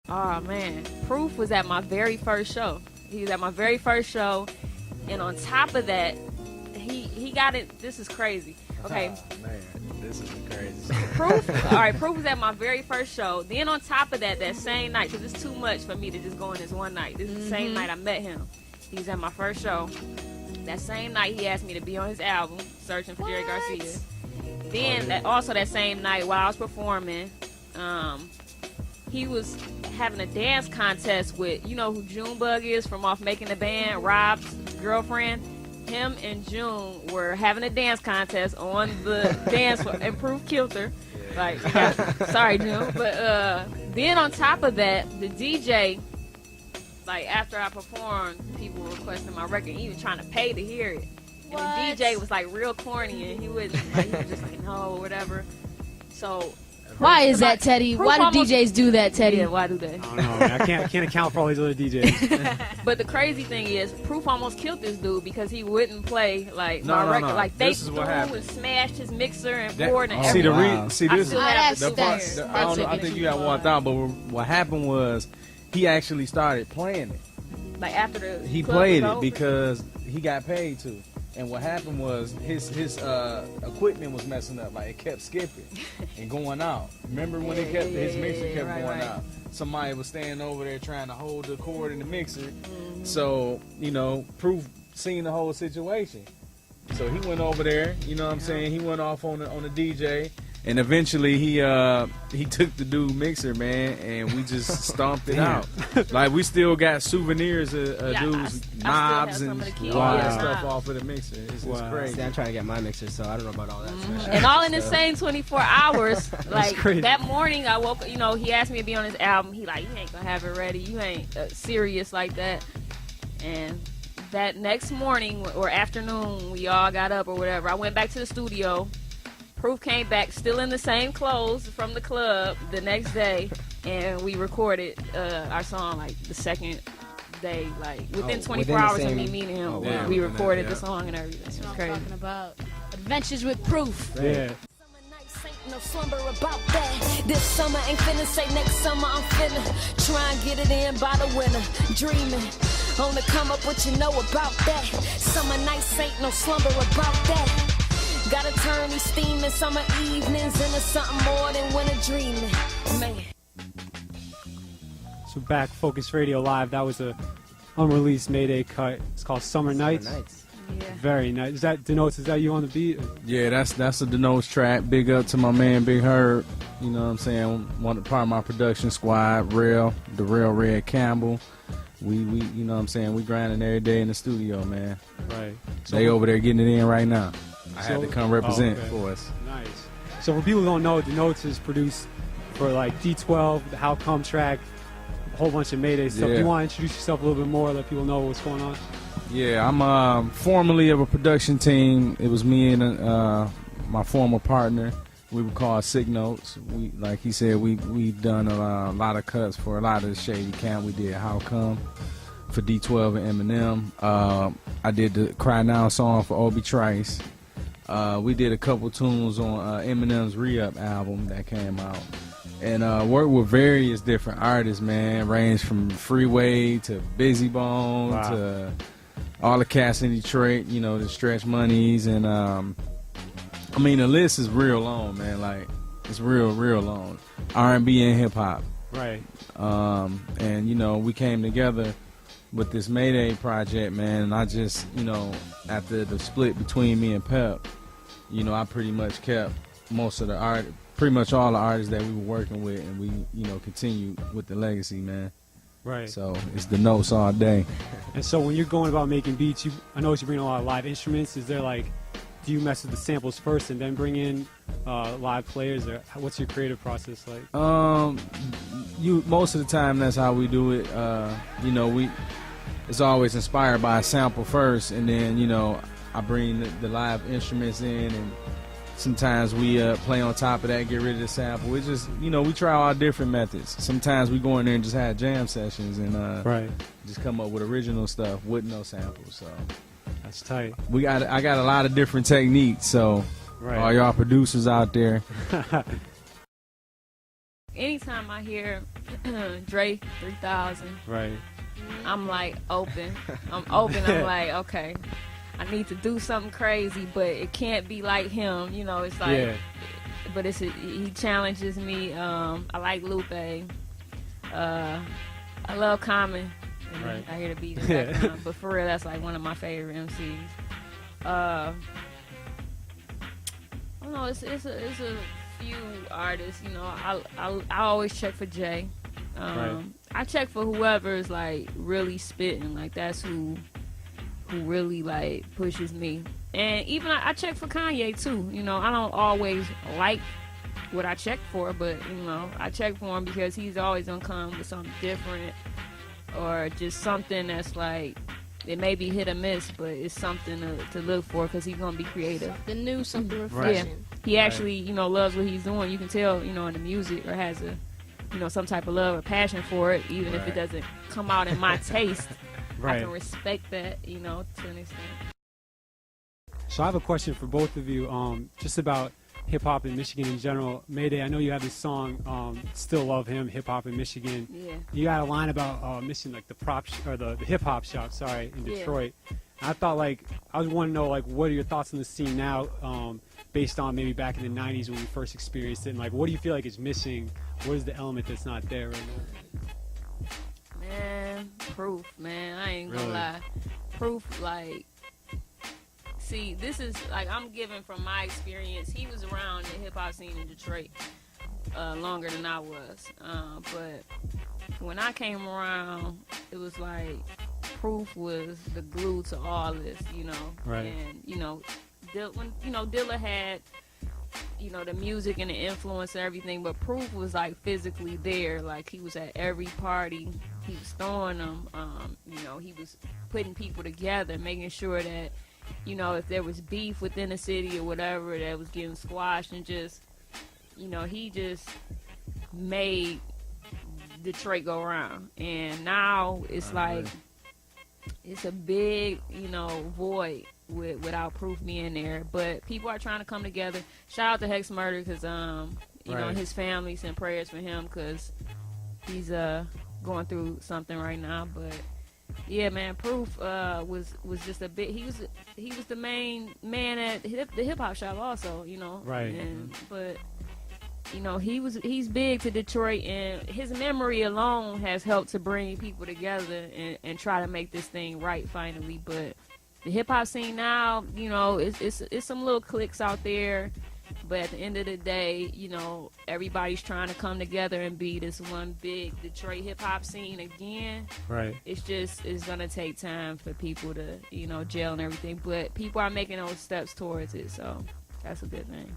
Oh man, Proof was at my very first show. He was at my very first show, and on top of that, he got it. This is crazy. Okay, Man, this is crazy. Proof. All right, Proof was at my very first show. Then on top of that, that same night, because it's too much for me to just go in this one night. This is the same night I met him. He was at my first show. That same night, he asked me to be on his album, Searching for Jerry Garcia. Then, also that same night, while I was performing, he was having a dance contest with, you know who Junebug is from off Making the Band, Rob's girlfriend. Him and June were having a dance contest on the dance floor, and Proof killed her. Like, sorry, June. But then on top of that, the DJ, like after I performed, people were requesting my record, even trying to pay to hear it. What? And the DJ was like real corny, and he was just like, no, whatever. So Why is that, Teddy? Proof Why do almost- DJs do that, Teddy? yeah, why do they? I don't know, man. I can't account for all these other DJs. But the crazy thing is, Proof almost killed this dude because he wouldn't play like my No. record. Like they This is threw what happened. and smashed his mixer and That- board and see everything. the see I this still Oh, have that's the part. that's- I don't know. I that's think a you got one out, but what happened was he actually started playing it. Like after the He club played was it over. because he got paid to. And what happened was his equipment was messing up. Like it kept skipping and going out. Remember when it kept his mixer kept right, going right. out? Somebody was standing over there trying to hold the cord in the mixer. Mm-hmm. So Proof seen the whole situation. So he went over there. You know what I'm saying? He went off on the DJ. And eventually he took the dude mixer, man, and we just stomped it out. Like we still got souvenirs of Yeah, dudes, I still knobs have some and of the keys. all that Yeah. stuff off of the mixer. It's Wow. crazy. See, I'm trying to get my mixer, so I don't know about all that. And all in the same 24 hours. Like crazy. that morning, I woke up. You know, he asked me to be on his album. He like, you ain't gonna have it ready. You ain't serious like that. And that next morning or afternoon, we all got up or whatever. I went back to the studio. Proof came back still in the same clothes from the club the next day, and we recorded our song like the second day, like within 24 within the hours of same- me meeting him. Oh, wow. We Yeah, recorded yeah. the song and everything. That's It was what I'm crazy. talking about. Adventures with Proof. Yeah. Summer nights ain't no slumber about that. This summer ain't finna say next summer I'm finna try and get it in by the winter. Dreaming on the come up, what you know about that. Summer nights ain't no slumber about that. Gotta turn these steaming summer evenings into something more than winter dreaming. Man. So back Focus Radio Live. That was a unreleased Mayday cut. It's called Summer Nights. Yeah. Very nice. Is that denotes? Is that you on the beat? Yeah, that's a Denotes track. Big up to my man Big Herb. You know what I'm saying? One part of my production squad, the real Red Campbell. We you know what I'm saying? We grinding every day in the studio, man. Right. They over there getting it in right now. I had to come represent okay. for us. Nice. So for people who don't know, Denotes is produced for like D12, the How Come track, a whole bunch of Mayday stuff. Yeah. Do you want to introduce yourself a little bit more, let people know what's going on? Yeah, I'm formerly of a production team. It was me and my former partner. We were called Sick Notes. We, like he said, we've done a lot of cuts for a lot of the Shady Camp. We did How Come for D12 and Eminem. I did the Cry Now song for Obi Trice. We did a couple tunes on Eminem's Re-Up album that came out. And worked with various different artists, man. Ranged from Freeway to Busy Bone Wow. to all the cats in Detroit, you know, the Stretch Monies. And, I mean, the list is real long, man. Like, it's real long. R&B and hip-hop. Right. And, you know, we came together with this Mayday project, man. And I just, you know, after the split between me and Pep, you know, I pretty much kept most of the art, pretty much all the artists that we were working with, and we, you know, continued with the legacy, man. Right. So it's the notes all day. And so when you're going about making beats, I know you bring a lot of live instruments. Is there like, do you mess with the samples first and then bring in live players, or what's your creative process like? You most of the time that's how we do it. You know, it's always inspired by a sample first, and then, you know, I bring the live instruments in, and sometimes we play on top of that, get rid of the sample. We just, you know, we try all different methods. Sometimes we go in there and just have jam sessions and Right. just come up with original stuff with no samples. So That's tight. I got a lot of different techniques. So Right. all y'all producers out there, anytime I hear Dre 3000, Right. I'm like open. I'm open. I'm like, okay, I need to do something crazy, but it can't be like him. You know, it's like, Yeah. but he challenges me. I like Lupe. I love Common. And Right. I hear the beat in the background, but for real, that's like one of my favorite MCs. I don't know. It's a few artists. You know, I always check for Jay. Right. I check for whoever's like really spitting. Like that's who really like pushes me. And even I check for Kanye too. You know, I don't always like what I check for, but you know, I check for him because he's always gonna come with something different, or just something that's like, it may be hit or miss, but it's something to look for because he's gonna be creative. The new, something Right. refreshing. He actually, you know, loves what he's doing. You can tell, you know, in the music, or has a, you know, some type of love or passion for it, even if it Right. doesn't come out in my taste. I Right. can respect that, you know, to an extent. So I have a question for both of you, just about hip hop in Michigan in general. Mayday, I know you have this song, "Still Love Him," hip hop in Michigan. Yeah. You got a line about missing like the the hip hop shop, sorry, in Yeah. Detroit. I thought like I was want to know like what are your thoughts on the scene now, based on maybe back in the '90s when you first experienced it, and like what do you feel like is missing? What is the element that's not there right now? Man, Proof, man. I ain't gonna Really? lie. Proof, like, see, this is, like, I'm giving from my experience. He was around the hip-hop scene in Detroit longer than I was. But when I came around, it was like Proof was the glue to all this, you know. Right. And, you know, when, you know, Dilla had, you know, the music and the influence and everything, but Proof was like physically there. Like he was at every party, he was throwing them. You know, he was putting people together, making sure that, you know, if there was beef within the city or whatever, that was getting squashed, and just, you know, he just made Detroit go around. And now it's like, it's a big, you know, void without Proof being there. But people are trying to come together. Shout out to Hex Murder, because you know, his family sent prayers for him because he's going through something right now. But yeah, man, Proof was just a bit. He was the main man at the hip hop shop also, you know. Right. And but you know, he's big to Detroit, and his memory alone has helped to bring people together and try to make this thing right finally. But the hip hop scene now, you know, it's some little cliques out there, but at the end of the day, you know, everybody's trying to come together and be this one big Detroit hip hop scene again. Right. It's gonna take time for people to, you know, gel and everything, but people are making those steps towards it, so that's a good thing.